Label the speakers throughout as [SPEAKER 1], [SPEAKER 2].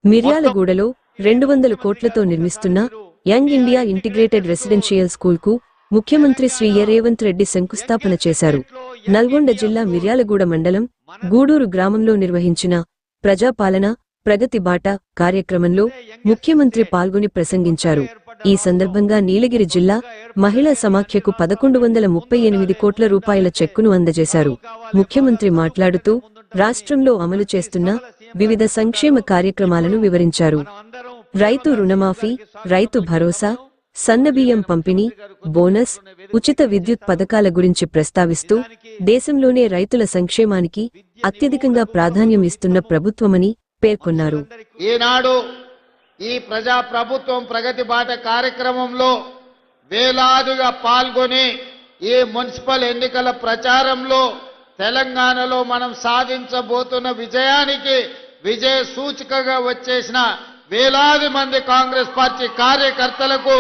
[SPEAKER 1] మిర్యాలగూడలో 200 కోట్లతో నిర్మిస్తున్న యంగ్ ఇండియా ఇంటిగ్రేటెడ్ రెసిడెన్షియల్ స్కూల్కు ముఖ్యమంత్రి శ్రీ రేవంత్ రెడ్డి శంకుస్థాపన చేశారు. నల్గొండ జిల్లా మిర్యాలగూడ మండలం గూడూరు గ్రామంలో నిర్వహించిన ప్రజాపాలన ప్రగతి బాట కార్యక్రమంలో ముఖ్యమంత్రి పాల్గొని ప్రసంగించారు. ఈ సందర్భంగా నీలగిరి జిల్లా మహిళా సమాఖ్యకు 1138 కోట్ల రూపాయల చెక్కును అందజేశారు. ముఖ్యమంత్రి మాట్లాడుతూ రాష్ట్రంలో అమలు చేస్తున్న వివిధ సంక్షేమ కార్యక్రమాలను వివరించారు. రైతు రుణమాఫీ, రైతు భరోసా, సన్నబియ్యం పంపిణీ, బోనస్, ఉచిత విద్యుత్ పథకాల గురించి ప్రస్తావిస్తూ దేశంలోనే రైతుల సంక్షేమానికి అత్యధికంగా ప్రాధాన్యం ఇస్తున్న ప్రభుత్వమని పేర్కొన్నారు.
[SPEAKER 2] ఈనాడు ఈ ప్రజా ప్రభుత్వం ప్రగతి బాట కార్యక్రమంలో వేలాదిగా పాల్గొని ఈ మున్సిపల్ ఎన్నికల ప్రచారంలో తెలంగాణలో మనం సాధించబోతున్న విజయానికి విజయ సూచికగా వచ్చేసిన వేలాది మంది కాంగ్రెస్ పార్టీ కార్యకర్తలకు,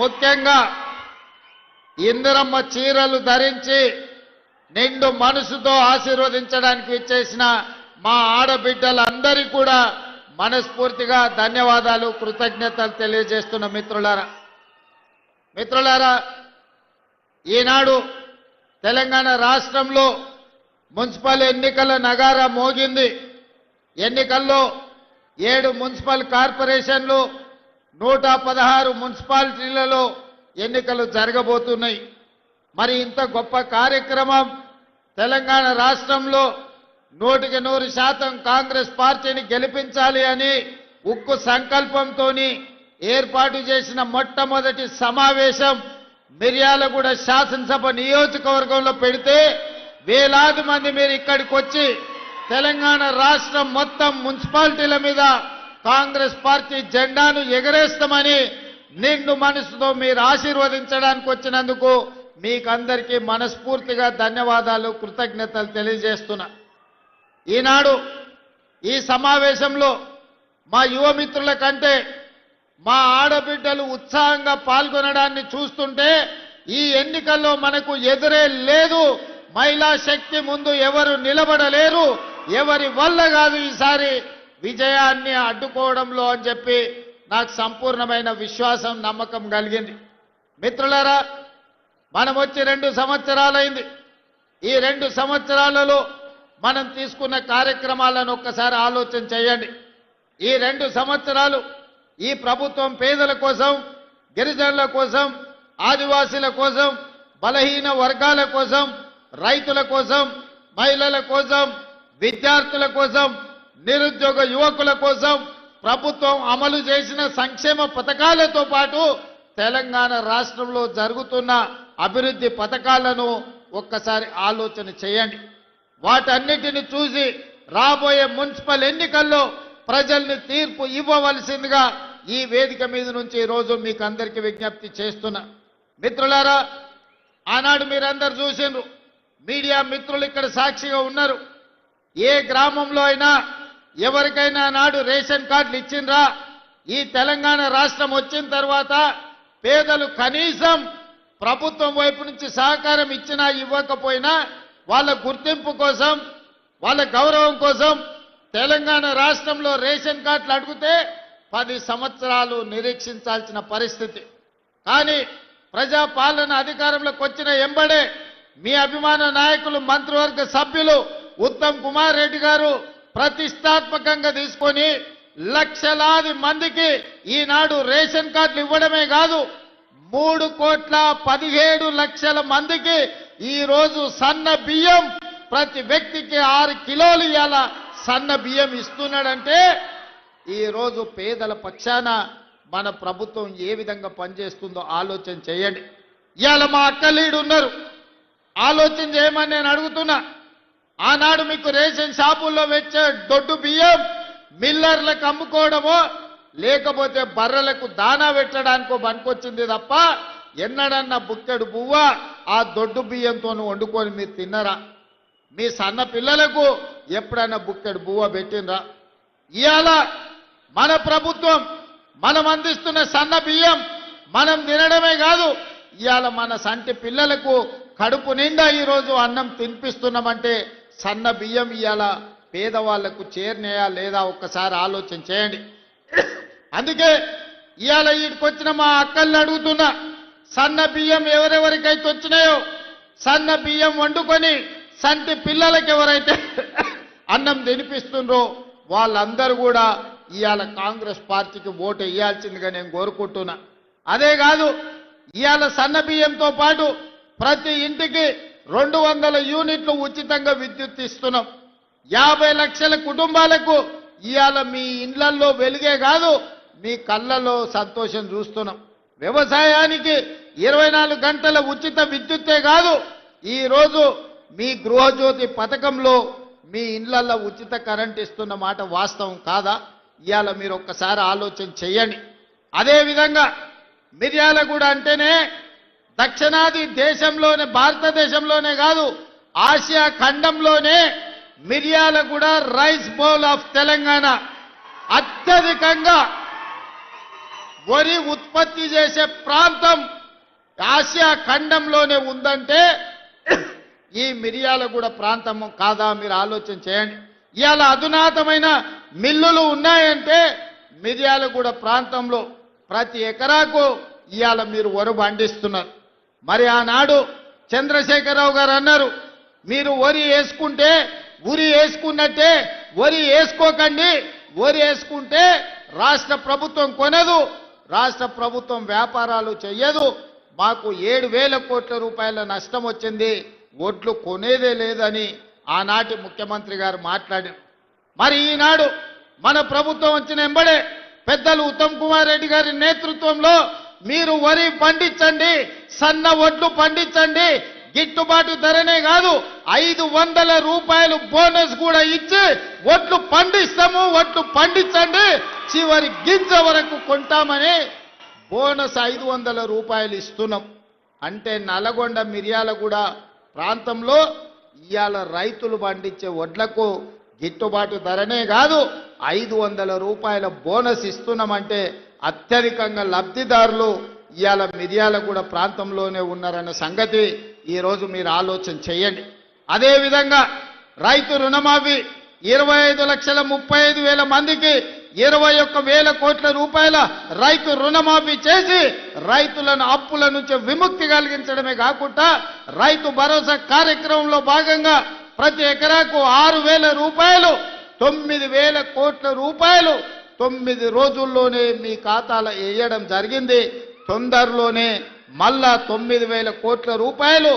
[SPEAKER 2] ముఖ్యంగా ఇందిరమ్మ చీరలు ధరించి నిండు మనసుతో ఆశీర్వదించడానికి విచ్చేసిన మా ఆడబిడ్డలందరికీ కూడా మనస్ఫూర్తిగా ధన్యవాదాలు, కృతజ్ఞతలు తెలియజేస్తున్న మిత్రులారా, ఈనాడు తెలంగాణ రాష్ట్రంలో మున్సిపల్ ఎన్నికల నగారా మోగింది. ఎన్నికల్లో 7 మున్సిపల్ కార్పొరేషన్లు, 116 మున్సిపాలిటీలలో ఎన్నికలు జరగబోతున్నాయి. మరి ఇంత గొప్ప కార్యక్రమం తెలంగాణ రాష్ట్రంలో 100% కాంగ్రెస్ పార్టీని గెలిపించాలి అని ఉక్కు సంకల్పంతో ఏర్పాటు చేసిన మొట్టమొదటి సమావేశం మిర్యాలగూడ శాసనసభ నియోజకవర్గంలో పెడితే వేలాది మంది మీరు ఇక్కడికి వచ్చి తెలంగాణ రాష్ట్రం మొత్తం మున్సిపాలిటీల మీద కాంగ్రెస్ పార్టీ జెండాను ఎగరేస్తామని నిండు మనసుతో మీరు ఆశీర్వదించడానికి వచ్చినందుకు మీకందరికీ మనస్ఫూర్తిగా ధన్యవాదాలు, కృతజ్ఞతలు తెలియజేస్తున్నా. ఈనాడు ఈ సమావేశంలో మా యువమిత్రుల కంటే మా ఆడబిడ్డలు ఉత్సాహంగా పాల్గొనడాన్ని చూస్తుంటే ఈ ఎన్నికల్లో మనకు ఎదురే లేదు. మహిళా శక్తి ముందు ఎవరు నిలబడలేరు, ఎవరి వల్ల కాదు ఈసారి విజయాన్ని అడ్డుకోవడంలో అని చెప్పి నాకు సంపూర్ణమైన విశ్వాసం, నమ్మకం కలిగింది. మిత్రులారా, మనం వచ్చి 2 సంవత్సరాలైంది. ఈ 2 సంవత్సరాలలో మనం తీసుకున్న కార్యక్రమాలను ఒక్కసారి ఆలోచన చేయండి. ఈ 2 సంవత్సరాలు ఈ ప్రభుత్వం పేదల కోసం, గిరిజనుల కోసం, ఆదివాసీల కోసం, బలహీన వర్గాల కోసం, రైతుల కోసం, మహిళల కోసం, విద్యార్థుల కోసం, నిరుద్యోగ యువకుల కోసం ప్రభుత్వం అమలు చేసిన సంక్షేమ పథకాలతో పాటు తెలంగాణ రాష్ట్రంలో జరుగుతున్న అభివృద్ధి పథకాలను ఒక్కసారి ఆలోచన చేయండి. వాటన్నిటిని చూసి రాబోయే మున్సిపల్ ఎన్నికల్లో ప్రజల్ని తీర్పు ఇవ్వవలసిందిగా ఈ వేదిక మీద నుంచి ఈరోజు మీకు అందరికీ విజ్ఞప్తి చేస్తున్నా. మిత్రులారా, ఆనాడు మీరందరూ చూసిండ్రు, మీడియా మిత్రులు ఇక్కడ సాక్షిగా ఉన్నారు. ఏ గ్రామంలో అయినా ఎవరికైనా నాడు రేషన్ కార్డులు ఇచ్చిండ్రా? ఈ తెలంగాణ రాష్ట్రం వచ్చిన తర్వాత పేదలు కనీసం ప్రభుత్వం వైపు నుంచి సహకారం ఇచ్చినా ఇవ్వకపోయినా వాళ్ళ గుర్తింపు కోసం, వాళ్ళ గౌరవం కోసం తెలంగాణ రాష్ట్రంలో రేషన్ కార్డులు అడిగితే 10 సంవత్సరాలు నిరీక్షించాల్సిన పరిస్థితి. కానీ ప్రజాపాలన అధికారంలోకి వచ్చిన ఎంబడే మీ అభిమాన నాయకులు, మంత్రివర్గ సభ్యులు ఉత్తమ్ కుమార్ రెడ్డి గారు ప్రతిష్టాత్మకంగా తీసుకొని లక్షలాది మందికి ఈనాడు రేషన్ కార్డులు ఇవ్వడమే కాదు, 3,17,00,000 మందికి ఈ రోజు సన్న బియ్యం, ప్రతి వ్యక్తికి 6 కిలోలు ఇవాళ సన్న బియ్యం ఇస్తున్నాడంటే ఈ రోజు పేదల పక్షాన మన ప్రభుత్వం ఏ విధంగా పనిచేస్తుందో ఆలోచన చేయండి. ఇవాళ మా అక్కలీడు ఉన్నారు, ఆలోచన చేయమని నేను అడుగుతున్నా. ఆనాడు మీకు రేషన్ షాపుల్లో వచ్చే దొడ్డు బియ్యం మిల్లర్లకు అమ్ముకోవడమో లేకపోతే బర్రెలకు దానా పెట్టడానికో పనికొచ్చింది తప్ప ఎన్నడన్నా బుక్కెడు బువ్వ ఆ దొడ్డు బియ్యంతో వండుకొని మీరు తిన్నరా? మీ సన్న పిల్లలకు ఎప్పుడైనా బుక్కెడు బువ్వ పెట్టినరా? ఇవాళ మన ప్రభుత్వం మనం అందిస్తున్న సన్న బియ్యం మనం తినడమే కాదు, ఇవాళ మన సంటి పిల్లలకు కడుపు నిండా ఈరోజు అన్నం తినిపిస్తున్నామంటే సన్న బియ్యం ఇవాళ పేదవాళ్లకు చేరినాయా లేదా ఒక్కసారి ఆలోచన చేయండి. అందుకే ఇవాళ వీటికొచ్చిన మా అక్కల్ని అడుగుతున్నా, సన్న బియ్యం ఎవరెవరికైతే వచ్చినాయో సన్న బియ్యం వండుకొని సంటి పిల్లలకి ఎవరైతే అన్నం తినిపిస్తుండ్రో వాళ్ళందరూ కూడా ఇవాళ కాంగ్రెస్ పార్టీకి ఓటు వేయాల్సిందిగా నేను కోరుకుంటున్నా. అదే కాదు, ఇవాళ సన్న బియ్యంతో పాటు ప్రతి ఇంటికి 200 యూనిట్లు ఉచితంగా విద్యుత్ ఇస్తున్నాం. 50 లక్షల కుటుంబాలకు ఇవాళ మీ ఇండ్లల్లో వెలుగే కాదు, మీ కళ్ళల్లో సంతోషం చూస్తున్నాం. వ్యవసాయానికి 24 గంటల ఉచిత విద్యుత్తే కాదు, ఈరోజు మీ గృహజ్యోతి పథకంలో మీ ఇండ్లల్లో ఉచిత కరెంట్ ఇస్తున్న మాట వాస్తవం కాదా? ఇవాళ మీరు ఒక్కసారి ఆలోచన చేయండి. అదేవిధంగా మిర్యాలగూడ అంటేనే దక్షిణాది దేశంలోనే, భారతదేశంలోనే కాదు ఆసియా ఖండంలోనే Miryalaguda rice bowl of Telangana, అత్యధికంగా వరి ఉత్పత్తి చేసే ప్రాంతం ఆసియా ఖండంలోనే ఉందంటే ఈ మిర్యాలగూడ ప్రాంతం కాదా? మీరు ఆలోచన చేయండి. ఇవాళ అధునాతమైన మిల్లులు ఉన్నాయంటే మిర్యాలగూడ ప్రాంతంలో ప్రతి ఎకరాకు ఇవాళ మీరు వరి పండిస్తున్నారు. మరి ఆనాడు చంద్రశేఖరరావు గారు అన్నారు, మీరు వరి వేసుకుంటే ఉరి వేసుకున్నట్టే వరి వేసుకోకండి, వరి వేసుకుంటే రాష్ట్ర ప్రభుత్వం కొనదు, రాష్ట్ర ప్రభుత్వం వ్యాపారాలు చెయ్యదు, మాకు 7,000 కోట్ల రూపాయల నష్టం వచ్చింది, ఒడ్లు కొనేదే లేదని ఆనాటి ముఖ్యమంత్రి గారు మాట్లాడారు. మరి ఈనాడు మన ప్రభుత్వం వచ్చిన ఎంబడే పెద్దలు ఉత్తమ్ కుమార్ రెడ్డి గారి నేతృత్వంలో మీరు వరి పండించండి, సన్న ఒడ్లు పండించండి, గిట్టుబాటు ధరనే కాదు 500 రూపాయలు బోనస్ కూడా ఇచ్చి ఒడ్లు పండిస్తాము, ఒడ్లు పండించండి, చివరి గింజ వరకు కొంటామని బోనస్ 500 రూపాయలు ఇస్తున్నాం. అంటే నల్గొండ మిర్యాలగూడ ప్రాంతంలో ఇవాళ రైతులు పండించే వడ్లకు గిట్టుబాటు ధరనే కాదు 500 రూపాయల బోనస్ ఇస్తున్నామంటే అత్యధికంగా లబ్ధిదారులు ఇవాళ మిర్యాలగూడ ప్రాంతంలోనే ఉన్నారన్న సంగతి ఈరోజు మీరు ఆలోచన చేయండి. అదేవిధంగా రైతు రుణమాఫీ 25,35,000 మందికి 21,000 కోట్ల రూపాయల రైతు రుణమాఫీ చేసి రైతులను అప్పుల నుంచి విముక్తి కలిగించడమే కాకుండా రైతు భరోసా కార్యక్రమంలో భాగంగా ప్రతి ఎకరాకు 6,000 రూపాయలు, 9,000 కోట్ల రూపాయలు 9 రోజుల్లోనే మీ ఖాతాలో వేయడం జరిగింది. తొందరలోనే మళ్ళా 9,000 కోట్ల రూపాయలు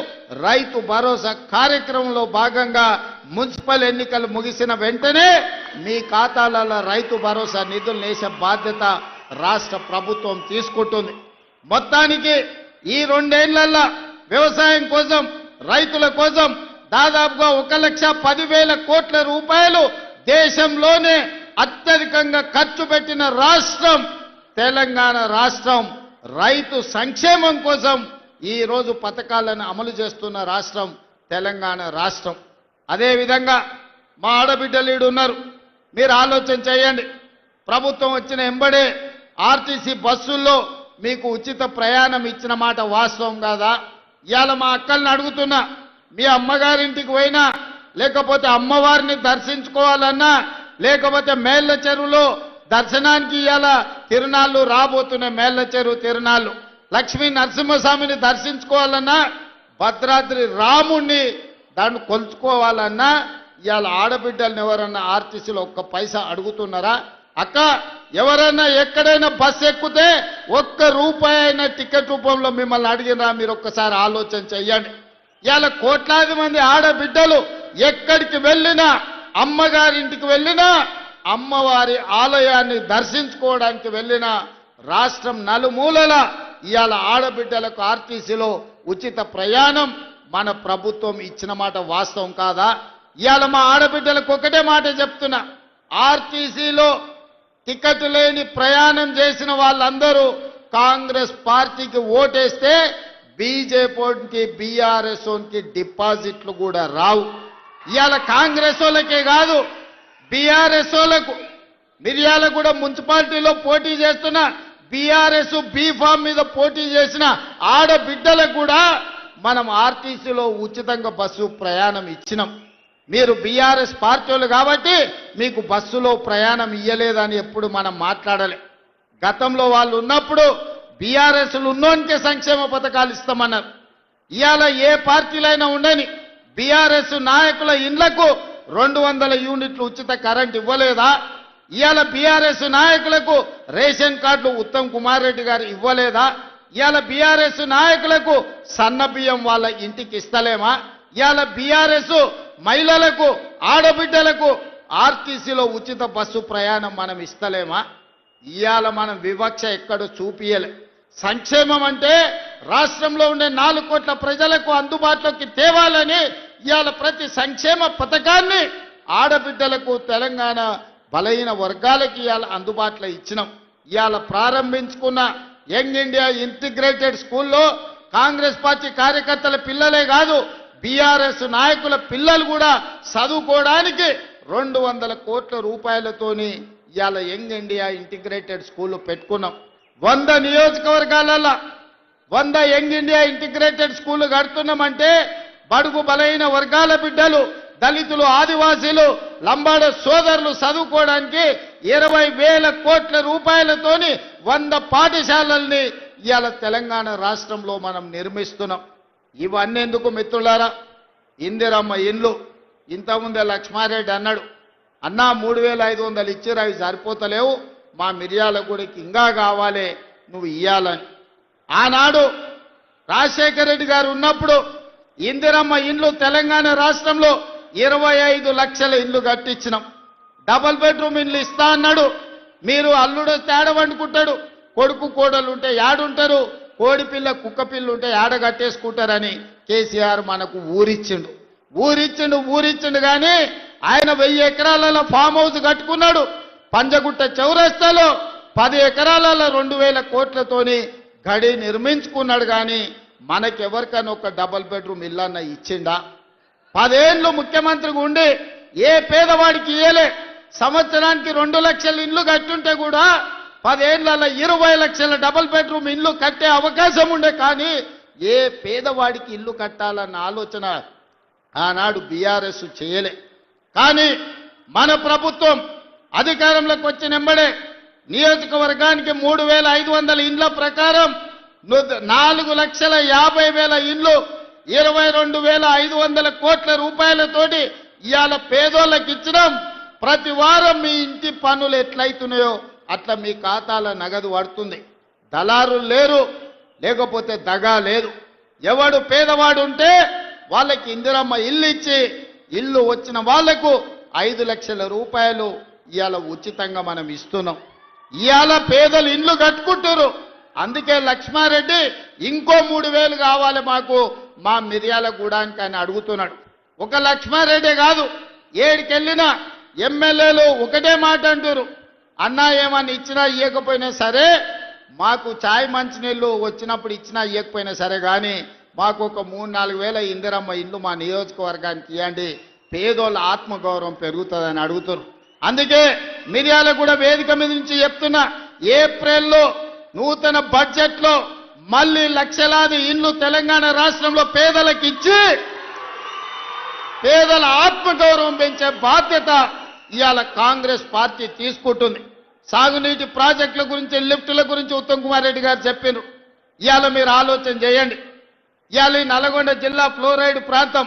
[SPEAKER 2] రైతు భరోసా కార్యక్రమంలో భాగంగా మున్సిపల్ ఎన్నికలు ముగిసిన వెంటనే మీ ఖాతాలలో రైతు భరోసా నిధులు వేసే బాధ్యత రాష్ట్ర ప్రభుత్వం తీసుకుంటుంది. మొత్తానికి ఈ 2 ఏళ్లలో వ్యవసాయం కోసం, రైతుల కోసం దాదాపుగా 1,10,000 కోట్ల రూపాయలు దేశంలోనే అత్యధికంగా ఖర్చు పెట్టిన రాష్ట్రం తెలంగాణ రాష్ట్రం. రైతు సంక్షేమం కోసం ఈ రోజు పథకాలను అమలు చేస్తున్న రాష్ట్రం తెలంగాణ రాష్ట్రం. అదేవిధంగా మా ఆడబిడ్డలు ఉన్నారు, మీరు ఆలోచన చేయండి. ప్రభుత్వం వచ్చిన ఎంబడే ఆర్టీసీ బస్సుల్లో మీకు ఉచిత ప్రయాణం ఇచ్చిన మాట వాస్తవం కాదా? ఇవాళ మా అక్కల్ని అడుగుతున్నా, మీ అమ్మగారింటికి పోయినా, లేకపోతే అమ్మవారిని దర్శించుకోవాలన్నా, లేకపోతే మేళ్ల చెరువులో దర్శనానికి ఇవాళ తిరునాళ్ళు రాబోతున్నాయి, మేళ్ల చెరువు తిరునాళ్ళు, లక్ష్మీ నరసింహస్వామిని దర్శించుకోవాలన్నా, భద్రాద్రి రాముణ్ణి దాన్ని కొలుచుకోవాలన్నా ఇవాళ ఆడబిడ్డలను ఎవరన్నా ఆర్టీసీలో 1 పైసా అడుగుతున్నారా? అక్క, ఎవరైనా ఎక్కడైనా బస్సు ఎక్కితే 1 రూపాయి అయినా టికెట్ రూపంలో మిమ్మల్ని అడిగినా? మీరు ఒక్కసారి ఆలోచన చెయ్యండి. ఇవాళ కోట్లాది మంది ఆడబిడ్డలు ఎక్కడికి వెళ్ళినా, అమ్మగారింటికి వెళ్ళినా, అమ్మవారి ఆలయాన్ని దర్శించుకోవడానికి వెళ్ళినా, రాష్ట్రం నలుమూలల ఇవాళ ఆడబిడ్డలకు ఆర్టీసీలో ఉచిత ప్రయాణం మన ప్రభుత్వం ఇచ్చిన మాట వాస్తవం కాదా? ఇవాళ మా ఆడబిడ్డలకు ఒకటే మాట చెప్తున్నా, ఆర్టీసీలో టికెట్ లేని ప్రయాణం చేసిన వాళ్ళందరూ కాంగ్రెస్ పార్టీకి ఓటేస్తే బీజేపీకి, బీఆర్ఎస్ కి డిపాజిట్లు కూడా రావు. ఇవాళ కాంగ్రెస్ వాళ్ళకే కాదు, బీఆర్ఎస్ వాళ్ళకు, మిర్యాలగూడ మున్సిపాలిటీలో పోటీ చేస్తున్న బీఆర్ఎస్ బీఫామ్ మీద పోటీ చేసిన ఆడబిడ్డలకు కూడా మనం ఆర్టీసీలో ఉచితంగా బస్సు ప్రయాణం ఇచ్చినాం. మీరు బీఆర్ఎస్ పార్టీలు కాబట్టి మీకు బస్సులో ప్రయాణం ఇయ్యలేదని ఎప్పుడు మనం మాట్లాడలే. గతంలో వాళ్ళు ఉన్నప్పుడు బీఆర్ఎస్లు ఉన్నోనికే సంక్షేమ పథకాలు ఇస్తామన్నారు. ఇవాళ ఏ పార్టీలైనా ఉండని బీఆర్ఎస్ నాయకుల ఇండ్లకు 200 యూనిట్లు ఉచిత కరెంట్ ఇవ్వలేదా? ఇవాళ బీఆర్ఎస్ నాయకులకు రేషన్ కార్డులు ఉత్తమ్ కుమార్ రెడ్డి గారు ఇవ్వలేదా? ఇవాళ బీఆర్ఎస్ నాయకులకు సన్న బియ్యం వాళ్ళ ఇంటికి ఇస్తలేమా? ఇవాళ బీఆర్ఎస్ మహిళలకు ఆడబిడ్డలకు ఆర్టీసీలో ఉచిత బస్సు ప్రయాణం మనం ఇస్తలేమా? ఇవాళ మనం వివక్ష ఎక్కడ చూపియలే. సంక్షేమం అంటే రాష్ట్రంలో ఉండే 4 కోట్ల ప్రజలకు అందుబాటులోకి తేవాలని ఇవాళ ప్రతి సంక్షేమ పథకాన్ని ఆడబిడ్డలకు తెలంగాణ బలహీన వర్గాలకి ఇవాళ అందుబాటులో ఇచ్చినాం. ఇవాళ ప్రారంభించుకున్న యంగ్ ఇండియా ఇంటిగ్రేటెడ్ స్కూల్లో కాంగ్రెస్ పార్టీ కార్యకర్తల పిల్లలే కాదు బీఆర్ఎస్ నాయకుల పిల్లలు కూడా చదువుకోవడానికి 200 కోట్ల రూపాయలతోని ఇవాళ యంగ్ ఇండియా ఇంటిగ్రేటెడ్ స్కూల్ పెట్టుకున్నాం. 100 నియోజకవర్గాలలో 100 యంగ్ ఇండియా ఇంటిగ్రేటెడ్ స్కూల్ కడుతున్నామంటే బడుగు బలైన వర్గాల బిడ్డలు, దళితులు, ఆదివాసీలు, లంబాడ సోదరులు చదువుకోవడానికి 20,000 కోట్ల రూపాయలతోని 100 పాఠశాలల్ని ఇవాళ తెలంగాణ రాష్ట్రంలో మనం నిర్మిస్తున్నాం. ఇవన్నీ ఎందుకు మిత్రులారా? ఇందిరమ్మ ఇల్లు ఇంతకుముందే లక్ష్మారెడ్డి అన్నాడు, అన్నా 3,500 ఇచ్చారు, అవి సరిపోతలేవు, మా మిర్యాలగూడకి ఇంకా కావాలి, నువ్వు ఇయ్యాలని. ఆనాడు రాజశేఖర రెడ్డి గారు ఉన్నప్పుడు ఇందిరమ్మ ఇండ్లు తెలంగాణ రాష్ట్రంలో 25 లక్షల ఇండ్లు కట్టించినాం. డబుల్ బెడ్రూమ్ ఇండ్లు ఇస్తా అన్నాడు. మీరు అల్లుడు తేడ వండుకుంటాడు, కొడుకు కోడలు ఉంటే యాడుంటారు, కోడి పిల్ల కుక్క పిల్ల ఉంటే యాడ కట్టేసుకుంటారని కేసీఆర్ మనకు ఊరిచ్చిండు కానీ ఆయన 1000 ఎకరాలలో ఫామ్ హౌస్ కట్టుకున్నాడు. పంజగుట్ట చౌరస్తాలో 10 ఎకరాలలో 2,000 కోట్లతోని గడి నిర్మించుకున్నాడు. కానీ మనకెవరికైనా ఒక డబుల్ బెడ్రూమ్ ఇల్లన్న ఇచ్చిండా? 10 ఏళ్ళు ముఖ్యమంత్రిగా ఉండి ఏ పేదవాడికి ఇయ్యలే. సంవత్సరానికి 2 లక్షల ఇండ్లు కట్టుంటే కూడా 10 ఏళ్లలో 20 లక్షల డబుల్ బెడ్రూమ్ ఇల్లు కట్టే అవకాశం ఉండే. కానీ ఏ పేదవాడికి ఇల్లు కట్టాలన్న ఆలోచన ఆనాడు బీఆర్ఎస్ చేయలే. కానీ మన ప్రభుత్వం అధికారంలోకి వచ్చిన వెంబడే నియోజకవర్గానికి 3,500 ఇండ్ల ప్రకారం 4,50,000 ఇండ్లు 22,500 కోట్ల రూపాయలతోటి ఇవాళ పేదోళ్ళకి ఇచ్చినాం. ప్రతి వారం మీ ఇంటి పన్నులు ఎట్లయితున్నాయో అట్లా మీ ఖాతాల నగదు పడుతుంది. దళారులు లేరు, లేకపోతే దగా లేదు. ఎవడు పేదవాడు ఉంటే వాళ్ళకి ఇందిరమ్మ ఇల్లు ఇచ్చి ఇల్లు వచ్చిన వాళ్లకు 5 లక్షల రూపాయలు ఇవాళ ఉచితంగా మనం ఇస్తున్నాం. ఇవాళ పేదలు ఇండ్లు కట్టుకుంటారు. అందుకే లక్ష్మారెడ్డి ఇంకో 3,000 కావాలి మాకు మా మిర్యాలగూడానికి అని అడుగుతున్నాడు. ఒక లక్ష్మారెడ్డి కాదు, ఏడికెళ్ళినా ఎమ్మెల్యేలు ఒకటే మాట అంటారు, అన్నా ఏమని ఇచ్చినా ఇవ్వకపోయినా సరే, మాకు ఛాయ్ మంచినీళ్ళు వచ్చినప్పుడు ఇచ్చినా ఇవ్వకపోయినా సరే, కానీ మాకు ఒక 3-4 వేల ఇందిరమ్మ ఇల్లు మా నియోజకవర్గానికి ఇవ్వండి, పేదోళ్ళ ఆత్మగౌరవం పెరుగుతుందని అడుగుతారు. అందుకే మిర్యాలగూడ వేదిక మీద నుంచి చెప్తున్నా, ఏప్రిల్లో నూతన బడ్జెట్లో మళ్ళీ లక్షలాది ఇండ్లు తెలంగాణ రాష్ట్రంలో పేదలకు ఇచ్చి పేదల ఆత్మగౌరవం పెంచే బాధ్యత ఇవాళ కాంగ్రెస్ పార్టీ తీసుకుంటుంది. సాగునీటి ప్రాజెక్టుల గురించి, లిఫ్టుల గురించి ఉత్తమ్ కుమార్ రెడ్డి గారు చెప్పారు. ఇవాళ మీరు ఆలోచన చేయండి. ఇవాళ ఈ నల్గొండ జిల్లా ఫ్లోరైడ్ ప్రాంతం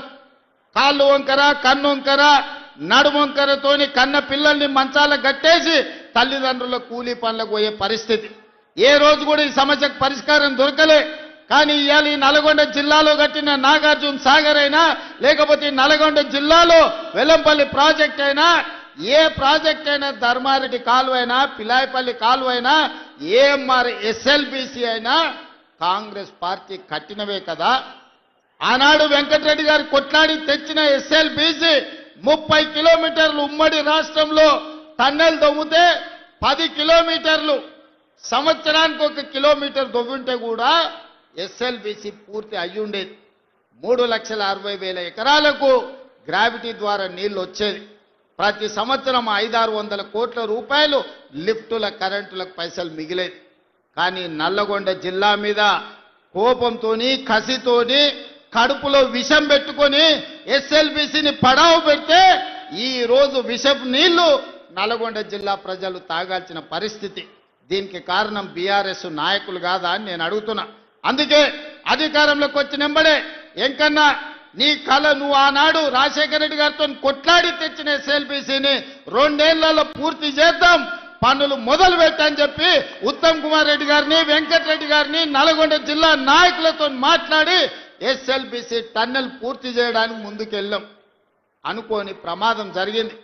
[SPEAKER 2] కాళ్ళు వంకర, కన్ను వంకర, నడుము వంకరతోని కన్న పిల్లల్ని మంచాల గట్టేసి తల్లిదండ్రుల కూలీ పనులకు పోయే పరిస్థితి. ఏ రోజు కూడా ఈ సమస్యకు పరిష్కారం దొరకలే. కానీ ఇవాళ ఈ నల్గొండ జిల్లాలో కట్టిన నాగార్జున సాగర్ అయినా, లేకపోతే ఈ నల్గొండ జిల్లాలో వెల్లంపల్లి ప్రాజెక్ట్ అయినా, ఏ ప్రాజెక్ట్ అయినా, ధర్మారెడ్డి కాలువ అయినా, పిలాయపల్లి కాలువ అయినా, ఏఎంఆర్ ఎస్ఎల్బిసి అయినా కాంగ్రెస్ పార్టీ కట్టినవే కదా. ఆనాడు వెంకటరెడ్డి గారు కొట్లాడి తెచ్చిన ఎస్ఎల్బిసి 30 కిలోమీటర్లు ఉమ్మడి రాష్ట్రంలో టన్నెల్ దొవ్వుతే 10 కిలోమీటర్లు, సంవత్సరానికి 1 కిలోమీటర్ దొవ్వుంటే కూడా ఎస్ఎల్బిసి పూర్తి అయ్యుండేది. 3,60,000 ఎకరాలకు గ్రావిటీ ద్వారా నీళ్లు వచ్చేది. ప్రతి సంవత్సరం 500-600 కోట్ల రూపాయలు లిఫ్టుల, కరెంటులకు పైసలు మిగిలేది. కానీ నల్లగొండ జిల్లా మీద కోపంతోని, కసితోని కడుపులో విషం పెట్టుకొని ఎస్ఎల్బిసిని పడావు పెడితే ఈ రోజు విషపు నీళ్లు నల్గొండ జిల్లా ప్రజలు తాగాల్సిన పరిస్థితి. దీనికి కారణం బీఆర్ఎస్ నాయకులు కాదా అని నేను అడుగుతున్నా. అందుకే అధికారంలోకి వచ్చినెంబడే ఎంకన్నా నీ కళ నువ్వు ఆనాడు రాజశేఖర రెడ్డి గారితో కొట్లాడి తెచ్చిన ఎస్ఎల్బిసిని 2 ఏళ్లలో పూర్తి చేద్దాం, పనులు మొదలు పెట్టని చెప్పి ఉత్తమ్ కుమార్ రెడ్డి గారిని, వెంకటరెడ్డి గారిని, నల్గొండ జిల్లా నాయకులతో మాట్లాడి ఎస్ఎల్బిసి టన్నెల్ పూర్తి చేయడానికి ముందుకెళ్ళాం. అనుకోని ప్రమాదం జరిగింది.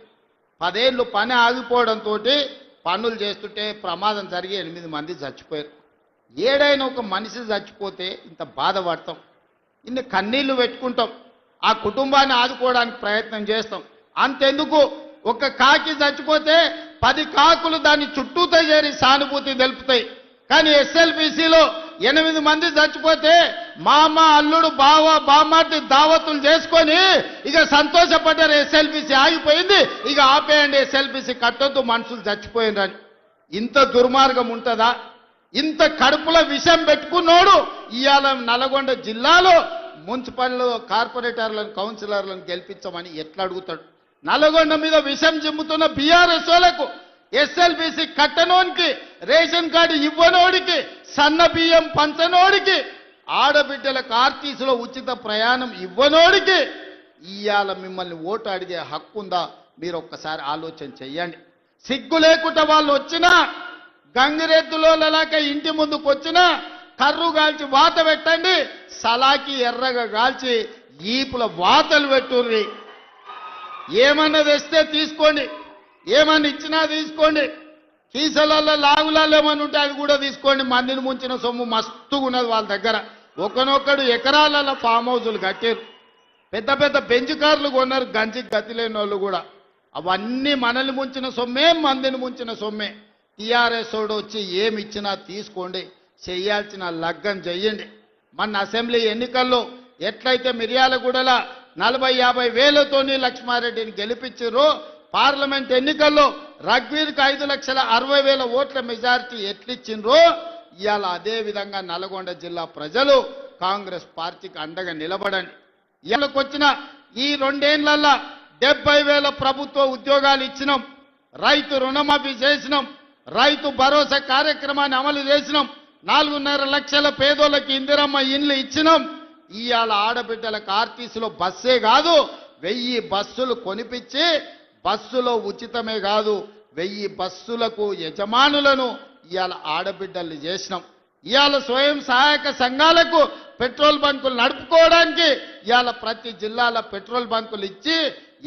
[SPEAKER 2] 10 ఏళ్ళు పని ఆగిపోవడంతో పనులు చేస్తుంటే ప్రమాదం జరిగి 8 మంది చచ్చిపోయారు. ఏడైనా ఒక మనిషి చచ్చిపోతే ఇంత బాధపడతాం, ఇన్ని కన్నీళ్లు పెట్టుకుంటాం, ఆ కుటుంబాన్ని ఆదుకోవడానికి ప్రయత్నం చేస్తాం. అంతెందుకు ఒక కాకి చచ్చిపోతే 10 కాకులు దాని చుట్టూతో చేరి సానుభూతి తెలుపుతాయి. కానీ ఎస్ఎల్బిసిలో 8 మంది చచ్చిపోతే మామ, అల్లుడు, బావ, బామ్మార్తి దావతులు చేసుకొని ఇక సంతోషపడ్డారు. ఎస్ఎల్బిసి ఆగిపోయింది, ఇక ఆపేయండి, ఎస్ఎల్బిసి కట్టొద్దు, మనుషులు చచ్చిపోయినరని. ఇంత దుర్మార్గం ఉంటుందా? ఇంత కడుపులో విషం పెట్టుకున్నోడు ఇవాళ నల్గొండ జిల్లాలో మున్సిపల్ కార్పొరేటర్లను, కౌన్సిలర్లను గెలిపించమని ఎట్లా అడుగుతాడు? నల్గొండ మీద విషం జిమ్ముతున్న బీఆర్ఎస్ వాళ్ళకు, ఎస్ఎల్బిసి కట్టనోడికి, రేషన్ కార్డు ఇవ్వనోడికి, సన్న బియ్యం పంచనోడికి, ఆడబిడ్డలకు ఆర్టీసీలో ఉచిత ప్రయాణం ఇవ్వనోడికి ఇవాళ మిమ్మల్ని ఓటు అడిగే హక్కు ఉందా? మీరు ఒక్కసారి ఆలోచన చెయ్యండి. సిగ్గు లేకుండా వాళ్ళు వచ్చినా, గంగిరెద్దులోలాక ఇంటి ముందుకు వచ్చినా కర్రు కాల్చి వాత పెట్టండి, సలాకి ఎర్రగా కాల్చి ఈపుల వాతలు పెట్టుర్రి. ఏమన్నా తెస్తే తీసుకోండి, ఏమన్నా ఇచ్చినా తీసుకోండి, కీసలలో లాగులలో ఏమన్నా ఉంటే అది కూడా తీసుకోండి. మందిని ముంచిన సొమ్ము మస్తుగా ఉన్నది వాళ్ళ దగ్గర. ఒకనొక్కడు ఎకరాలలో ఫామ్ హౌజులు కట్టారు, పెద్ద పెద్ద బెంచ్ కార్లు కొన్నారు, గంజికి గతి లేని వాళ్ళు కూడా. అవన్నీ మనల్ని ముంచిన సొమ్మే, మందిని ముంచిన సొమ్మే. టీఆర్ఎస్ వాడు వచ్చి ఏమి ఇచ్చినా తీసుకోండి, చేయాల్సిన లగ్గం చెయ్యండి. మన అసెంబ్లీ ఎన్నికల్లో ఎట్లయితే మిర్యాలగూడల 40-50 వేలతోని లక్ష్మారెడ్డిని గెలిపించారో, పార్లమెంట్ ఎన్నికల్లో రఘ్వీర్కి 5,60,000 ఓట్ల మెజారిటీ ఎట్లిచ్చిండ్రో, ఇవాళ అదే విధంగా నల్గొండ జిల్లా ప్రజలు కాంగ్రెస్ పార్టీకి అండగా నిలబడండి. ఇవాళకు వచ్చిన ఈ 2 ఏళ్లలో 70,000 ప్రభుత్వ ఉద్యోగాలు ఇచ్చినాం, రైతు రుణమాఫీ చేసినాం, రైతు భరోసా కార్యక్రమాన్ని అమలు చేసినాం, 4.5 లక్షల పేదోళ్ళకి ఇందిరమ్మ ఇండ్లు ఇచ్చినాం. ఇవాళ ఆడబిడ్డలకు ఆర్టీసీలో బస్సే కాదు 1000 బస్సులు కొనిపించి, బస్సులో ఉచితమే కాదు 1000 బస్సులకు యజమానులను ఇవాళ ఆడబిడ్డల్ని చేసినాం. ఇవాళ స్వయం సహాయక సంఘాలకు పెట్రోల్ బంకులు నడుపుకోవడానికి ఇవాళ ప్రతి జిల్లాల పెట్రోల్ బంకులు ఇచ్చి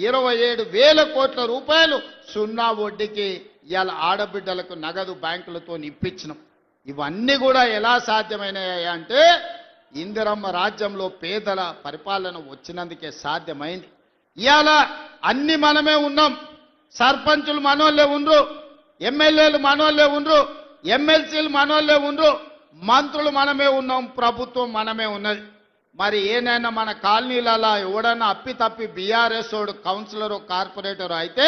[SPEAKER 2] 27,000 కోట్ల రూపాయలు సున్నా వడ్డీకి ఇవాళ ఆడబిడ్డలకు నగదు బ్యాంకులతో ఇప్పించినాం. ఇవన్నీ కూడా ఎలా సాధ్యమైనాయి అంటే ఇందిరమ్మ రాజ్యంలో పేదల పరిపాలన వచ్చినందుకే సాధ్యమైంది. ఇవాళ అన్ని మనమే ఉన్నాం, సర్పంచులు మనోళ్ళే ఉండ్రు, ఎమ్మెల్యేలు మనోళ్ళే ఉండ్రు, ఎమ్మెల్సీలు మనోళ్ళే ఉండ్రు, మంత్రులు మనమే ఉన్నాం, ప్రభుత్వం మనమే ఉన్నది. మరి ఏనైనా మన కాలనీలలో ఎవడన్నా అప్పి తప్పి బీఆర్ఎస్ వాడు కౌన్సిలర్ కార్పొరేటర్ అయితే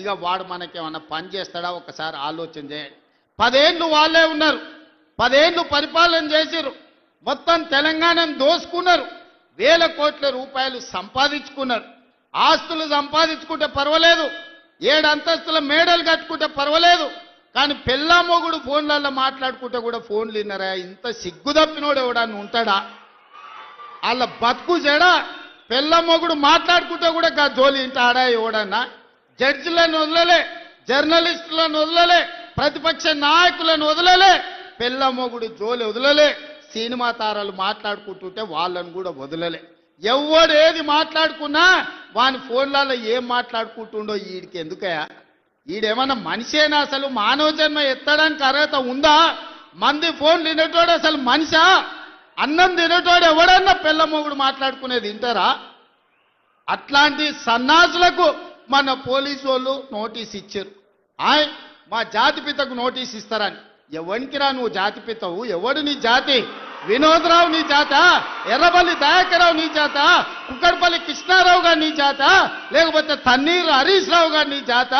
[SPEAKER 2] ఇక వాడు మనకేమన్నా పని చేస్తాడా? ఒకసారి ఆలోచన చేయండి. 10 ఏళ్ళు వాళ్ళే ఉన్నారు, 10 ఏళ్ళు పరిపాలన చేసిరు, మొత్తం తెలంగాణను దోసుకున్నారు, 1000 కోట్ల రూపాయలు సంపాదించుకున్నారు. ఆస్తులు సంపాదించుకుంటే పర్వాలేదు, 7 అంతస్తుల మేడలు కట్టుకుంటే పర్వాలేదు, కానీ పెళ్ళా మొగుడు ఫోన్లలో మాట్లాడుకుంటే కూడా ఫోన్లు విన్నారా? ఇంత సిగ్గు తప్పినోడు ఎవడన్నా ఉంటాడా? వాళ్ళ బతుకు చెడా. పెళ్ళ మొగుడు మాట్లాడుకుంటే కూడా జోలి ఇంటాడా ఎవడన్నా? జడ్జిలను వదలలే, జర్నలిస్టులను వదలలే, ప్రతిపక్ష నాయకులను వదలలే, పెళ్ళ మొగుడు జోలి వదలలే, సినిమా తారాలు మాట్లాడుకుంటుంటే వాళ్ళను కూడా వదలలే. ఎవడు ఏది మాట్లాడుకున్నా వాని ఫోన్లలో ఏం మాట్లాడుకుంటుండో వీడికి ఎందుకయా? ఈడేమన్నా మనిషేనా? అసలు మానవ జన్మ ఎత్తడానికి అర్హత ఉందా? మంది ఫోన్ తినేటోడు అసలు మనిషా? అన్నం తినేటోడు ఎవడన్నా పెళ్ళ మొగుడు మాట్లాడుకునేది వింటారా? అట్లాంటి సన్నాసులకు మన పోలీసు వాళ్ళు నోటీస్ ఇచ్చారు. మా జాతిపితకు నోటీస్ ఇస్తారని. ఎవరికి రా నువ్వు జాతిపితవు? ఎవడు నీ జాతి? వినోదరావు నీ జాత? ఎర్రబల్లి దయాకరావు నీ జాత? కుక్కడపల్లి కృష్ణారావు గారు నీ జాత? లేకపోతే తన్నీరు హరీష్ రావు గారు నీ జాత?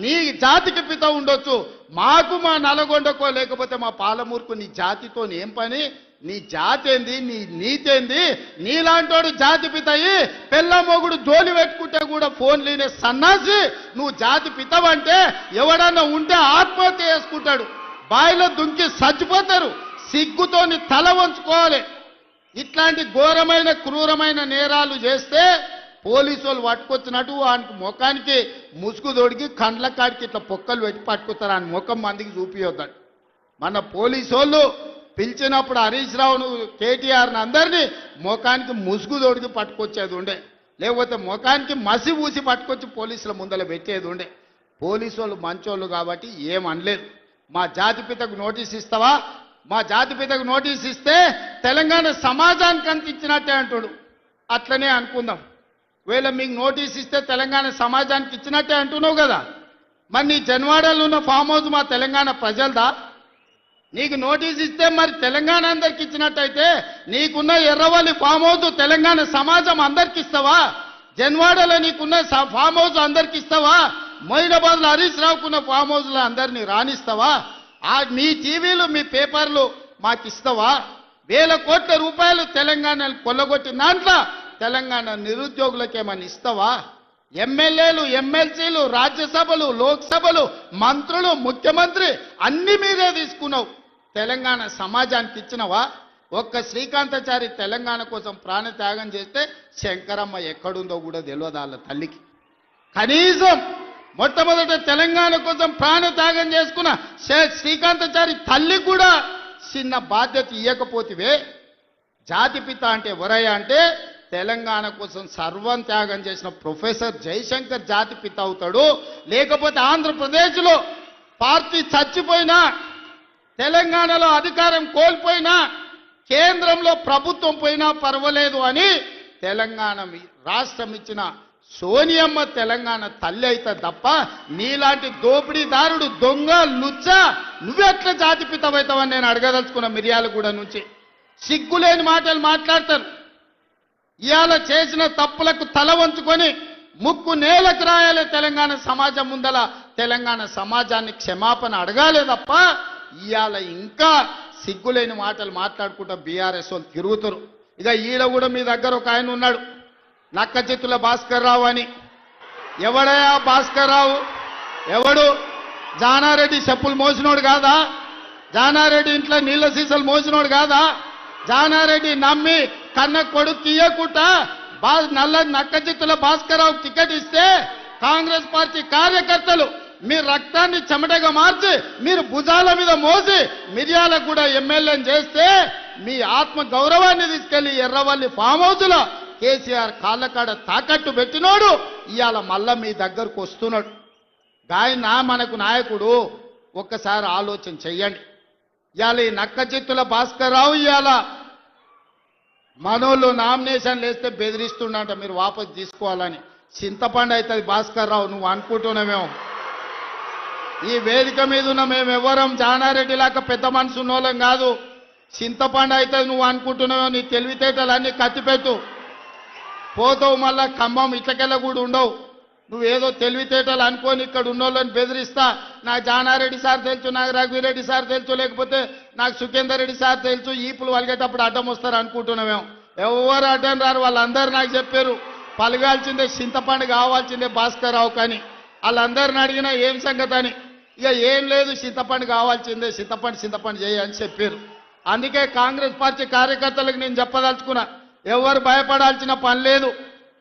[SPEAKER 2] నీ జాతికి పిత ఉండొచ్చు, మాకు మా నల్గొండకో లేకపోతే మా పాలమూరుకు నీ జాతితో ఏం పని? నీ జాతి ఏంది? నీ నీతి ఏంది? నీలాంటోడు జాతి పితయి పెళ్ళ మొగుడు జోలి పెట్టుకుంటే కూడా ఫోన్ లేనే సన్నాసి నువ్వు జాతి పితవంటే ఎవడన్నా ఉంటే ఆత్మహత్య చేసుకుంటాడు, బాయిలో దుంకి చచ్చిపోతారు. సిగ్గుతోని తల వంచుకోవాలి. ఇట్లాంటి ఘోరమైన క్రూరమైన నేరాలు చేస్తే పోలీసు వాళ్ళు పట్టుకొచ్చినట్టు ఆయనకు ముఖానికి ముసుగు తోడికి కండ్ల కాడికి ఇట్లా పొక్కలు పెట్టి పట్టుకొస్తారు. ఆయన ముఖం మందికి చూపియొద్దాడు. మన పోలీసు వాళ్ళు పిలిచినప్పుడు హరీష్ రావును కేటీఆర్ని అందరినీ ముఖానికి ముసుగు తోడికి పట్టుకొచ్చేది ఉండే, లేకపోతే ముఖానికి మసి ఊసి పట్టుకొచ్చి పోలీసుల ముందర పెట్టేది ఉండే. పోలీసు వాళ్ళు మంచోళ్ళు కాబట్టి ఏమనలేదు. మా జాతిపితకు నోటీస్ ఇస్తావా? మా జాతిపితకు నోటీస్ ఇస్తే తెలంగాణ సమాజానికి అంత ఇచ్చినట్టే అంటాడు. అట్లనే అనుకుందాం. ఒకవేళ మీకు నోటీస్ ఇస్తే తెలంగాణ సమాజానికి ఇచ్చినట్టే అంటున్నావు కదా, మరి నీ జన్వాడలో ఉన్న ఫామ్ హౌస్ మా తెలంగాణ ప్రజలదా? నీకు నోటీస్ ఇస్తే మరి తెలంగాణ అందరికి ఇచ్చినట్టయితే నీకున్న ఎర్రవల్లి ఫామ్ హౌస్ తెలంగాణ సమాజం అందరికి ఇస్తావా? జన్వాడలో నీకున్న ఫామ్ హౌస్ అందరికి ఇస్తావా? మొయినాబాద్లో హరీష్ రావుకున్న ఫామ్ హౌస్లో అందరినీ రాణిస్తావా? మీ టీవీలు మీ పేపర్లు మాకు ఇస్తావా? వేల కోట్ల రూపాయలు తెలంగాణను కొల్లగొట్టిన దాంట్లో తెలంగాణ నిరుద్యోగులకేమని ఇస్తావా? ఎమ్మెల్యేలు, ఎమ్మెల్సీలు, రాజ్యసభలు, లోక్సభలు, మంత్రులు, ముఖ్యమంత్రి అన్ని మీరే తీసుకున్నావు. తెలంగాణ సమాజానికి ఇచ్చినవా? ఒక్క శ్రీకాంతాచారి తెలంగాణ కోసం ప్రాణత్యాగం చేస్తే శంకరమ్మ ఎక్కడుందో కూడా తెలియదు వాళ్ళ తల్లికి. కనీసం మొట్టమొదట తెలంగాణ కోసం ప్రాణత్యాగం చేసుకున్న శ్రీకాంతాచారి తల్లి కూడా చిన్న బాధ్యత ఇవ్వకపోతివే. జాతిపిత అంటే ఎవరయ్యా అంటే తెలంగాణ కోసం సర్వం త్యాగం చేసిన ప్రొఫెసర్ జయశంకర్ జాతిపిత అవుతాడు. లేకపోతే ఆంధ్రప్రదేశ్లో పార్టీ చచ్చిపోయినా, తెలంగాణలో అధికారం కోల్పోయినా, కేంద్రంలో ప్రభుత్వం పోయినా పర్వాలేదు అని తెలంగాణ రాష్ట్రం ఇచ్చిన సోనియమ్మ తెలంగాణ తల్లి అయితే తప్ప నీలాంటి దోపిడీదారుడు, దొంగ, లుచ్చ నువ్వెట్లా జాతిపితమవుతావని నేను అడగదలుచుకున్న. మిర్యాలగూడ నుంచి సిగ్గులేని మాటలు మాట్లాడతారు. ఇవాళ చేసిన తప్పులకు తల వంచుకొని ముక్కు నేలకు రాయాలి. తెలంగాణ సమాజం ముందల తెలంగాణ సమాజాన్ని క్షమాపణ అడగాలే తప్ప ఇవాళ ఇంకా సిగ్గులేని మాటలు మాట్లాడుకుంటూ బీఆర్ఎస్ వాళ్ళు తిరుగుతారు. ఇక ఈడ కూడా మీ దగ్గర ఒక ఆయన ఉన్నాడు, నక్కచిత్తుల భాస్కర్ రావు అని. ఎవడయా భాస్కర్ రావు? ఎవడు? జానారెడ్డి చెప్పులు మోసినోడు కాదా? జానారెడ్డి ఇంట్లో నీళ్ళ సీసాలు మోసినోడు కాదా? జానారెడ్డి నమ్మి కన్న కొడుకు తీయకుండా నక్కచిత్తుల భాస్కర్ రావు టికెట్ ఇస్తే కాంగ్రెస్ పార్టీ కార్యకర్తలు మీ రక్తాన్ని చెమటగా మార్చి మీరు భుజాల మీద మోసి మిర్యాలకు కూడా ఎమ్మెల్యేని చేస్తే మీ ఆత్మ గౌరవాన్ని తీసుకెళ్లి ఎర్రవల్లి ఫామ్ హౌస్లో కేసీఆర్ కాళ్ళకాడ తాకట్టు పెట్టినోడు ఇవాళ మళ్ళా మీ దగ్గరకు వస్తున్నాడు. ఆయన మనకు నాయకుడు. ఒక్కసారి ఆలోచన చెయ్యండి. ఇవాళ ఈ నక్కచిత్తుల భాస్కర్ రావు ఇవాళ మనోళ్ళు నామినేషన్లు వేస్తే బెదిరిస్తుండంట మీరు వాపసు తీసుకోవాలని. చింతపండు అవుతుంది భాస్కర్ రావు, నువ్వు అనుకుంటున్నామేమో. ఈ వేదిక మీద ఉన్న మేము ఎవరం జానారెడ్డి లాగా పెద్ద మనసు ఉన్నోళ్ళం కాదు. చింతపండు అవుతుంది నువ్వు అనుకుంటున్నామేమో. నీ తెలివితేటలన్నీ కత్తిపెట్టు, పోతావు మళ్ళా ఖమ్మం ఇట్లకెళ్ళ కూడా ఉండవు. నువ్వేదో తెలివితేటలు అనుకొని ఇక్కడ ఉన్నోళ్ళని బెదిరిస్తా. నాకు జానారెడ్డి సార్ తెలుసు, నాకు రఘువీరెడ్డి సార్ తెలుసు, లేకపోతే నాకు సుఖేందర్ రెడ్డి సార్ తెలుసు, ఈపులు వలిగేటప్పుడు అడ్డం వస్తారు అనుకుంటున్నామేమో. ఎవరు అడ్డం రారు. వాళ్ళందరూ నాకు చెప్పారు పలగాల్సిందే చింతపండు కావాల్సిందే భాస్కర్ రావు కానీ. వాళ్ళందరిని అడిగినా ఏం సంగతి అని. ఇక ఏం లేదు చింతపండు కావాల్సిందే, చింతపండు చేయని చెప్పారు. అందుకే కాంగ్రెస్ పార్టీ కార్యకర్తలకు నేను చెప్పదలుచుకున్నా, ఎవరు భయపడాల్సిన పని లేదు.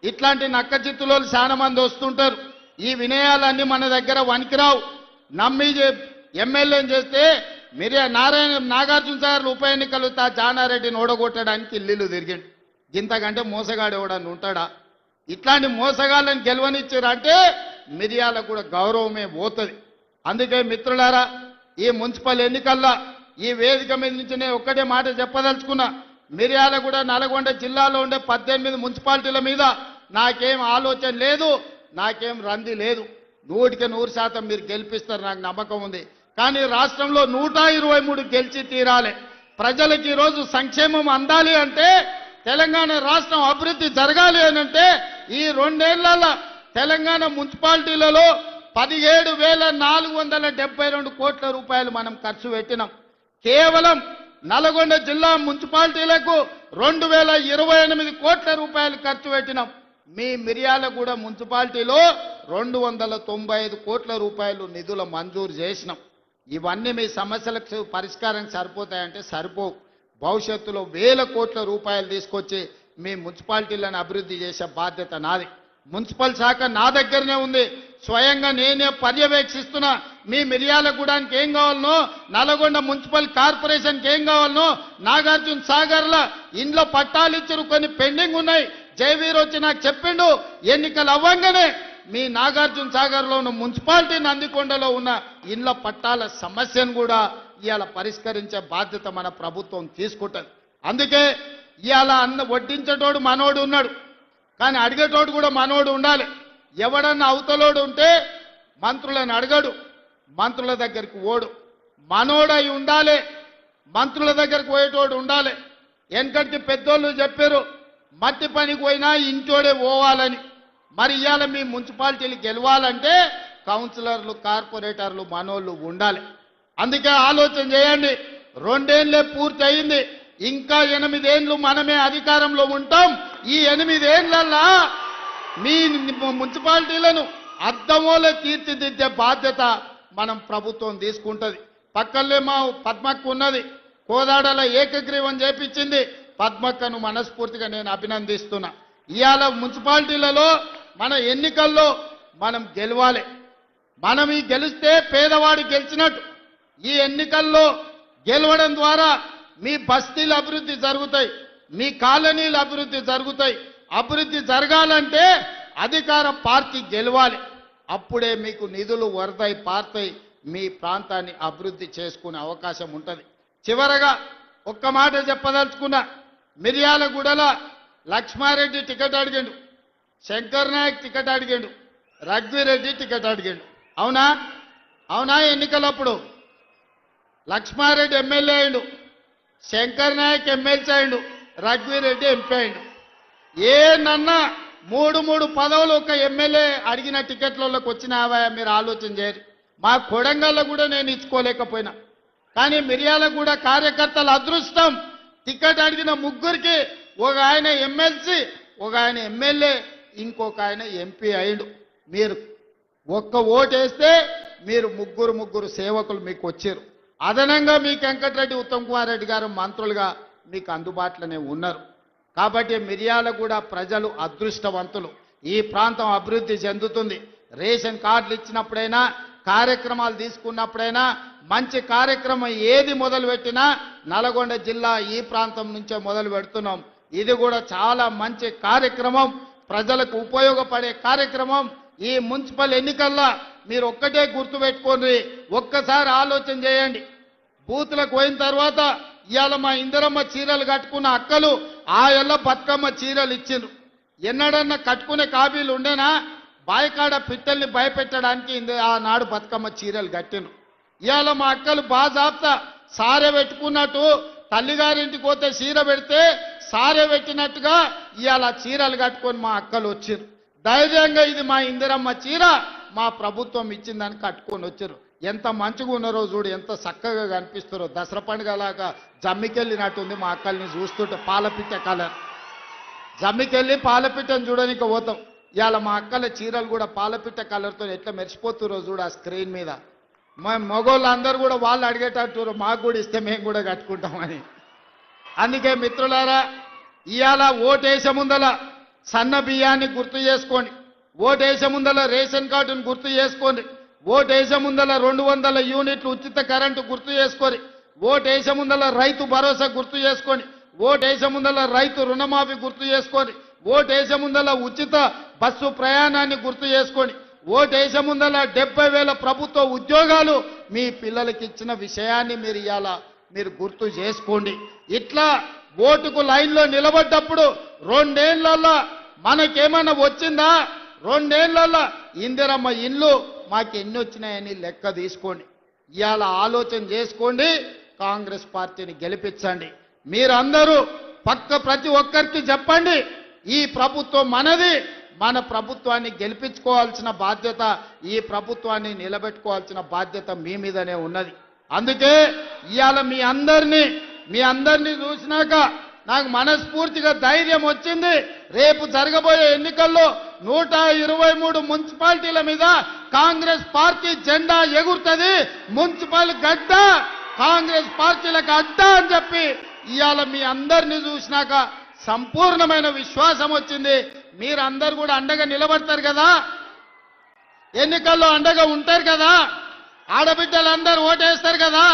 [SPEAKER 2] ఇట్లాంటి నక్క చిత్తులో చాలా మంది వస్తుంటారు. ఈ వినయాలన్నీ మన దగ్గర వనికిరావు. నమ్మి ఎమ్మెల్యేని చేస్తే నాగార్జున సాగర్ ఉప ఎన్నికలు జానారెడ్డిని ఓడగొట్టడానికి ఇల్లు తిరిగిండు. ఇంతకంటే మోసగాడు ఎవడని ఉంటాడా? ఇట్లాంటి మోసగాళ్ళని గెలవనిచ్చారంటే మిర్యాలకు కూడా గౌరవమే పోతుంది. అందుకే మిత్రులారా, ఈ మున్సిపల్ ఎన్నికల్లో ఈ వేదిక మీద నుంచి నేను ఒక్కటే మాట చెప్పదలుచుకున్నా. మిర్యాలగూడ, నల్గొండ జిల్లాలో ఉండే 18 మున్సిపాలిటీల మీద నాకేం ఆలోచన లేదు, నాకేం రంది లేదు. 100% మీరు గెలిపిస్తారు, నాకు నమ్మకం ఉంది. కానీ రాష్ట్రంలో 123 గెలిచి తీరాలి. ప్రజలకు ఈరోజు సంక్షేమం అందాలి అంటే, తెలంగాణ రాష్ట్రం అభివృద్ధి జరగాలి అని అంటే ఈ 2 ఏళ్లలో తెలంగాణ మున్సిపాలిటీలలో 17,472 కోట్ల రూపాయలు మనం ఖర్చు పెట్టినాం. కేవలం నల్గొండ జిల్లా మున్సిపాలిటీలకు 2,028 కోట్ల రూపాయలు ఖర్చు పెట్టినాం. మీ మిర్యాలగూడ మున్సిపాలిటీలో 295 కోట్ల రూపాయలు నిధుల మంజూరు చేసినాం. ఇవన్నీ మీ సమస్యలకు పరిష్కారం సరిపోతాయంటే సరిపోవు. భవిష్యత్తులో వేల కోట్ల రూపాయలు తీసుకొచ్చి మీ మున్సిపాలిటీలను అభివృద్ధి చేసే బాధ్యత నాది. మున్సిపల్ శాఖ నా దగ్గరనే ఉంది. స్వయంగా నేనే పర్యవేక్షిస్తున్నా. మీ మిర్యాలగూడానికి ఏం కావాలనో, నల్గొండ మున్సిపల్ కార్పొరేషన్కి ఏం కావాలనో, నాగార్జున సాగర్ల ఇండ్ల పట్టాలు ఇచ్చారు, కొన్ని పెండింగ్ ఉన్నాయి. జయవీర్ వచ్చి నాకు చెప్పిండు, ఎన్నికలు అవ్వంగానే మీ నాగార్జున సాగర్లో ఉన్న మున్సిపాలిటీ నందికొండలో ఉన్న ఇండ్ల పట్టాల సమస్యను కూడా ఇవాళ పరిష్కరించే బాధ్యత మన ప్రభుత్వం తీసుకుంటుంది. అందుకే ఇవాళ వడ్డించేటోడు మనోడు ఉన్నాడు, కానీ అడిగేటోడు కూడా మనోడు ఉండాలి. ఎవడన్నా అవతలోడు ఉంటే మంత్రులను అడగడు, మంత్రుల దగ్గరికి ఓడు. మనోడై ఉండాలి, మంత్రుల దగ్గరికి పోయేటోడు ఉండాలి. వెనకటి పెద్దోళ్ళు చెప్పారు, మట్టి పనికి పోయినా ఇంటోడే పోవాలని. మరి ఇవాళ మీ మున్సిపాలిటీలు గెలవాలంటే కౌన్సిలర్లు, కార్పొరేటర్లు మనోళ్ళు ఉండాలి. అందుకే ఆలోచన చేయండి. 2 ఏళ్లే పూర్తి అయింది, ఇంకా 8 ఏళ్ళు మనమే అధికారంలో ఉంటాం. ఈ 8 ఏళ్లల్లా మీ మున్సిపాలిటీలను అద్దమోలే తీర్చిదిద్దే బాధ్యత మనం ప్రభుత్వం తీసుకుంటుంది. పక్కనే మా పద్మక్క ఉన్నది, కోదాడల ఏకగ్రీవం చేపించింది. పద్మక్కను మనస్ఫూర్తిగా నేను అభినందిస్తున్నా. ఇవాళ మున్సిపాలిటీలలో మన ఎన్నికల్లో మనం గెలవాలి. మనం ఈ గెలిస్తే పేదవాడు గెలిచినట్టు. ఈ ఎన్నికల్లో గెలవడం ద్వారా మీ బస్తీలు అభివృద్ధి జరుగుతాయి, మీ కాలనీలు అభివృద్ధి జరుగుతాయి. అభివృద్ధి జరగాలంటే అధికార పార్టీ గెలవాలి. అప్పుడే మీకు నిధులు వరదై పారుతాయి, మీ ప్రాంతాన్ని అభివృద్ధి చేసుకునే అవకాశం ఉంటుంది. చివరగా ఒక్క మాట చెప్పదలుచుకున్నా. మిర్యాలగూడల లక్ష్మారెడ్డి టికెట్ అడిగిండు, శంకర్ నాయక్ టికెట్ అడిగిండు, రఘువీరెడ్డి టికెట్ అడిగిండు. అవునా? అవునా? ఎన్నికలప్పుడు లక్ష్మారెడ్డి ఎమ్మెల్యే అయిండు, శంకర్ నాయక్ ఎమ్మెల్సీ అయిండు, రఘువీరెడ్డి ఎంపీ అయిండు. ఏనన్నా 3 పదవులు ఒక ఎమ్మెల్యే అడిగిన టికెట్లలోకి వచ్చినావా? మీరు ఆలోచన చేయరు. మా కొడంగల్లో కూడా నేను ఇచ్చుకోలేకపోయినా. కానీ మిర్యాలగూడ కార్యకర్తల అదృష్టం, టికెట్ అడిగిన ముగ్గురికి ఒక ఆయన ఎమ్మెల్సీ, ఒక ఆయన ఎమ్మెల్యే, ఇంకొక ఆయన ఎంపీ అయిండు. మీరు ఒక్క ఓటేస్తే మీరు ముగ్గురు సేవకులు మీకు వచ్చారు. అదనంగా మీకు వెంకటరెడ్డి, ఉత్తమ్ కుమార్ రెడ్డి గారు మంత్రులుగా మీకు అందుబాటులోనే ఉన్నారు. కాబట్టి మిర్యాలగూడ ప్రజలు అదృష్టవంతులు. ఈ ప్రాంతం అభివృద్ధి చెందుతుంది. రేషన్ కార్డులు ఇచ్చినప్పుడైనా, కార్యక్రమాలు తీసుకున్నప్పుడైనా, మంచి కార్యక్రమం ఏది మొదలుపెట్టినా నల్గొండ జిల్లా ఈ ప్రాంతం నుంచే మొదలు పెడుతున్నాం. ఇది కూడా చాలా మంచి కార్యక్రమం, ప్రజలకు ఉపయోగపడే కార్యక్రమం. ఈ మున్సిపల్ ఎన్నికల్లో మీరు ఒక్కటే గుర్తుపెట్టుకోండి, ఒక్కసారి ఆలోచన చేయండి. బూతులకు పోయిన తర్వాత ఇవాళ మా ఇందిరమ్మ చీరలు కట్టుకున్న అక్కలు ఆ ఎల్ల బతుకమ్మ చీరలు ఇచ్చిండ్రు. ఎన్నడన్నా కట్టుకునే కాబీలు ఉండేనా? బాయికాడ పిట్టల్ని భయపెట్టడానికి ఆనాడు బతుకమ్మ చీరలు కట్టిండ్రు. ఇవాళ మా అక్కలు బాజాబ్తా సారె పెట్టుకున్నట్టు, తల్లిగారింటికి పోతే చీర పెడితే సారె పెట్టినట్టుగా ఇవాళ చీరలు కట్టుకొని మా అక్కలు వచ్చారు. ధైర్యంగా ఇది మా ఇందిరమ్మ చీర, మా ప్రభుత్వం ఇచ్చిందని కట్టుకొని వచ్చారు. ఎంత మంచిగా ఉన్నారో చూడు, ఎంత చక్కగా కనిపిస్తారో. దసరా పండుగలాగా జమ్మికెళ్ళినట్టుంది మా అక్కల్ని చూస్తుంటే. పాలపిట్ట కలర్ జమ్మికెళ్ళి పాలపిట్టని చూడడానికి పోతాం. ఇవాళ మా అక్కల చీరలు కూడా పాలపిట్ట కలర్తో ఎట్లా మెరిసిపోతురో చూడు ఆ స్క్రీన్ మీద. మా మగోళ్ళు అందరూ కూడా వాళ్ళు అడిగేటట్టు మాకు కూడా ఇస్తే మేము కూడా కట్టుకుంటామని. అందుకే మిత్రులారా, ఇవాళ ఓటేసే ముందల సన్న బియ్యాన్ని గుర్తు చేసుకోండి, ఓటేసే ముందల రేషన్ కార్డును గుర్తు చేసుకోండి, ఓటేసే ముందల 200 యూనిట్లు ఉచిత కరెంటు గుర్తు చేసుకోండి, ఓటేసే ముందల రైతు భరోసా గుర్తు చేసుకోండి, ఓటేసే ముందల రైతు రుణమాఫీ గుర్తు చేసుకోండి, ఓటేసే ముందల ఉచిత బస్సు ప్రయాణాన్ని గుర్తు చేసుకోండి, ఓటేసే ముందల 70,000 ప్రభుత్వ ఉద్యోగాలు మీ పిల్లలకి ఇచ్చిన విషయాన్ని మీరు ఇవాళ మీరు గుర్తు చేసుకోండి. ఇట్లా ఓటుకు లైన్లో నిలబడ్డప్పుడు 2 ఏళ్లలో మనకేమన్నా వచ్చిందా? 2 ఏళ్లలో ఇందిరమ్మ ఇల్లు మాకు ఎన్ని వచ్చినాయని లెక్క తీసుకోండి. ఇవాళ ఆలోచన చేసుకోండి, కాంగ్రెస్ పార్టీని గెలిపించండి. మీరందరూ ప్రతి ఒక్కరికి చెప్పండి, ఈ ప్రభుత్వం మనది, మన ప్రభుత్వాన్ని గెలిపించుకోవాల్సిన బాధ్యత, ఈ ప్రభుత్వాన్ని నిలబెట్టుకోవాల్సిన బాధ్యత మీ మీదనే ఉన్నది. అందుకే ఇవాళ మీ అందరినీ చూసినాక నాకు మనస్ఫూర్తిగా ధైర్యం వచ్చింది. రేపు జరగబోయే ఎన్నికల్లో 123 మున్సిపాలిటీల మీద కాంగ్రెస్ పార్టీ జెండా ఎగురుతుంది. మున్సిపల్ గడ్డ కాంగ్రెస్ పార్టీలకు అడ్డ అని చెప్పి ఇవాళ మీ అందరినీ చూసినాక సంపూర్ణమైన విశ్వాసం వచ్చింది. మీరందరూ కూడా అండగా నిలబడతారు కదా, ఎన్నికల్లో అండగా ఉంటారు కదా, ఆడబిడ్డలందరూ ఓటేస్తారు కదా.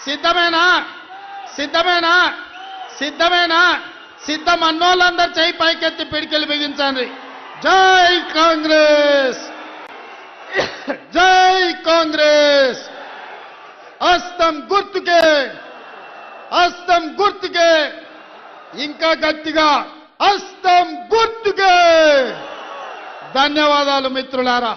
[SPEAKER 2] సిద్ధమేనా? సిద్ధమేనా? సిద్ధమేనా? సిద్ధం అన్నోళ్ళందరూ చేయి పైకెత్తి పిడికిలు బిగించండి. జై కాంగ్రెస్, జై కాంగ్రెస్. హస్తం గుర్తుకే, హస్తం గుర్తుకే, ఇంకా గట్టిగా హస్తం గుర్తుకే. ధన్యవాదాలు మిత్రులారా.